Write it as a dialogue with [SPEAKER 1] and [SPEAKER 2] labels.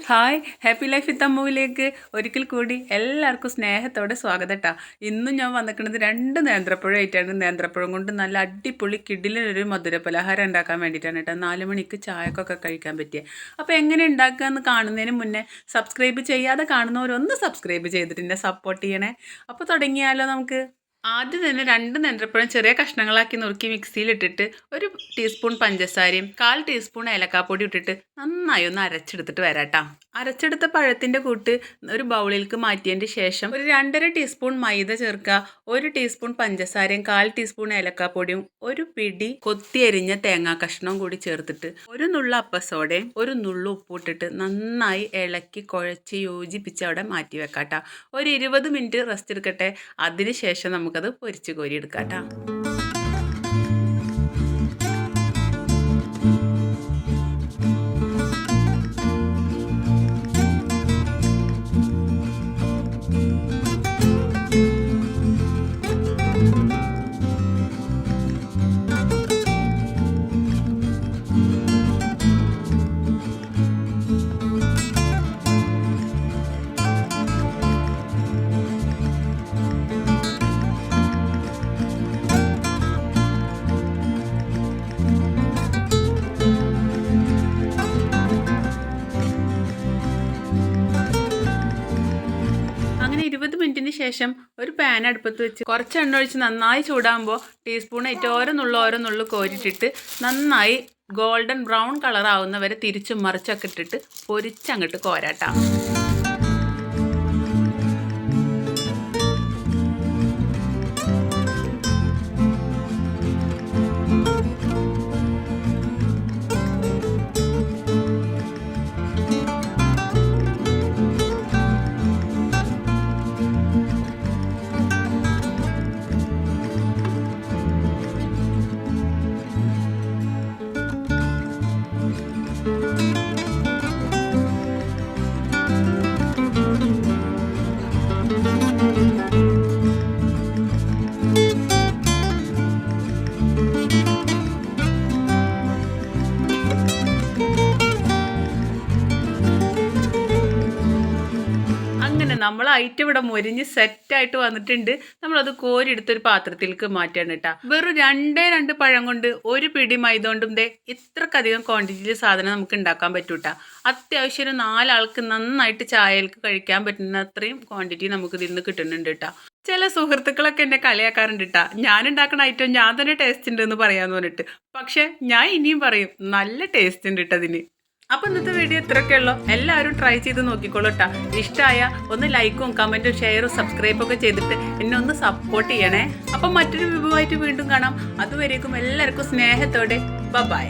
[SPEAKER 1] Hi happy life with അമ്മുവിലേക്ക് ഒരിക്കൽ കൂടി എല്ലാവർക്കും സ്നേഹത്തോടെ സ്വാഗതം കേട്ടോ. ഇന്നും ഞാൻ വന്നിരിക്കുന്നത് 2 നേന്ത്രപ്പഴമായിട്ടാണ്. നേന്ത്രപ്പഴം കൊണ്ട് നല്ല അടിപൊളി കിടിലൊരു മധുര പലഹാരം ഉണ്ടാക്കാൻ വേണ്ടിയിട്ടാണ് കേട്ടോ. 4 മണിക്ക് ചായക്കൊക്കെ കഴിക്കാൻ പറ്റിയ. അപ്പോൾ എങ്ങനെ ഉണ്ടാക്കുക എന്ന് കാണുന്നതിന് മുന്നേ സബ്സ്ക്രൈബ് ചെയ്യാതെ കാണുന്നവരൊന്ന് സബ്സ്ക്രൈബ് ചെയ്തിട്ട് എന്നെ സപ്പോർട്ട് ചെയ്യണേ. അപ്പോൾ തുടങ്ങിയാലോ നമുക്ക്. ആദ്യം തന്നെ 2 നേന്ത്രപ്പഴം ചെറിയ കഷ്ണങ്ങളാക്കി നുറുക്കി മിക്സിയിലിട്ടിട്ട് 1 ടീസ്പൂൺ പഞ്ചസാരയും 1/4 ടീസ്പൂൺ ഏലക്കാപ്പൊടി ഇട്ടിട്ട് നന്നായി ഒന്ന് അരച്ചെടുത്തിട്ട് വരാട്ടോ. അരച്ചെടുത്ത പഴത്തിൻ്റെ കൂട്ട് ഒരു ബൗളിലേക്ക് മാറ്റിയതിൻ്റെ ശേഷം ഒരു 2.5 ടീസ്പൂൺ മൈദ ചേർക്കുക, 1 ടീസ്പൂൺ പഞ്ചസാരയും 1/4 ടീസ്പൂൺ ഏലക്കാപ്പൊടിയും 1 പിടി കൊത്തിയരിഞ്ഞ തേങ്ങാ കഷ്ണവും കൂടി ചേർത്തിട്ട് 1 നുള്ളു അപ്പസോഡയും 1 നുള്ളു ഉപ്പിട്ടിട്ട് നന്നായി ഇളക്കി കുഴച്ച് യോജിപ്പിച്ച് അവിടെ മാറ്റി വെക്കാട്ടോ. ഒരു 20 മിനിറ്റ് റെസ്റ്റ് എടുക്കട്ടെ. അതിന് ശേഷം നമുക്കത് പൊരിച്ച് കോരി എടുക്കാട്ടോ. അങ്ങനെ 20 മിനിറ്റിന് ശേഷം ഒരു പാൻ അടുപ്പത്ത് വെച്ച് കുറച്ച് എണ്ണ ഒഴിച്ച് നന്നായി ചൂടാകുമ്പോൾ ടീസ്പൂണായിട്ട് ഓരോന്നുള്ളു കോരിട്ടിട്ട് നന്നായി ഗോൾഡൻ ബ്രൗൺ കളർ ആവുന്നവരെ തിരിച്ചും മറിച്ചൊക്കെ ഇട്ടിട്ട് പൊരിച്ചങ്ങോട്ട് കോരാട്ടാ. നമ്മൾ ഐറ്റം ഇവിടെ മൊരിഞ്ഞ് സെറ്റായിട്ട് വന്നിട്ടുണ്ട്. നമ്മളത് കോരിയെടുത്തൊരു പാത്രത്തിലേക്ക് മാറ്റാണ് കേട്ടോ. വെറും 2 പഴം കൊണ്ട് 1 പിടി മൈദ കൊണ്ടും ഇത്രക്കധികം ക്വാണ്ടിറ്റിയിൽ സാധനം നമുക്ക് ഉണ്ടാക്കാൻ പറ്റും കേട്ടോ. അത്യാവശ്യം ഒരു 4 ആൾക്ക് നന്നായിട്ട് ചായകൾക്ക് കഴിക്കാൻ പറ്റുന്ന അത്രയും ക്വാണ്ടിറ്റി നമുക്ക് ഇതിൽ നിന്ന് കിട്ടുന്നുണ്ട് കേട്ടോ. ചില സുഹൃത്തുക്കളൊക്കെ എന്നെ കളിയാക്കാറുണ്ട് കേട്ടോ, ഞാൻ ഉണ്ടാക്കുന്ന ഐറ്റം ഞാൻ തന്നെ ടേസ്റ്റ് ഉണ്ട് എന്ന് പറയാമെന്ന് പറഞ്ഞിട്ട്. പക്ഷെ ഞാൻ ഇനിയും പറയും, നല്ല ടേസ്റ്റ് ഉണ്ട് കേട്ടോ അതിന്. അപ്പോൾ ഇന്നത്തെ വീഡിയോ ഇത്രയൊക്കെ ഉള്ളൂ. എല്ലാവരും ട്രൈ ചെയ്ത് നോക്കിക്കോളൂ കേട്ടോ. ഇഷ്ടമായ ഒന്ന് ലൈക്കും കമൻറ്റും ഷെയറും സബ്സ്ക്രൈബൊക്കെ ചെയ്തിട്ട് എന്നെ ഒന്ന് സപ്പോർട്ട് ചെയ്യണേ. അപ്പം മറ്റൊരു വിഭവമായിട്ട് വീണ്ടും കാണാം. അതുവരേക്കും എല്ലാവർക്കും സ്നേഹത്തോടെ ബൈ.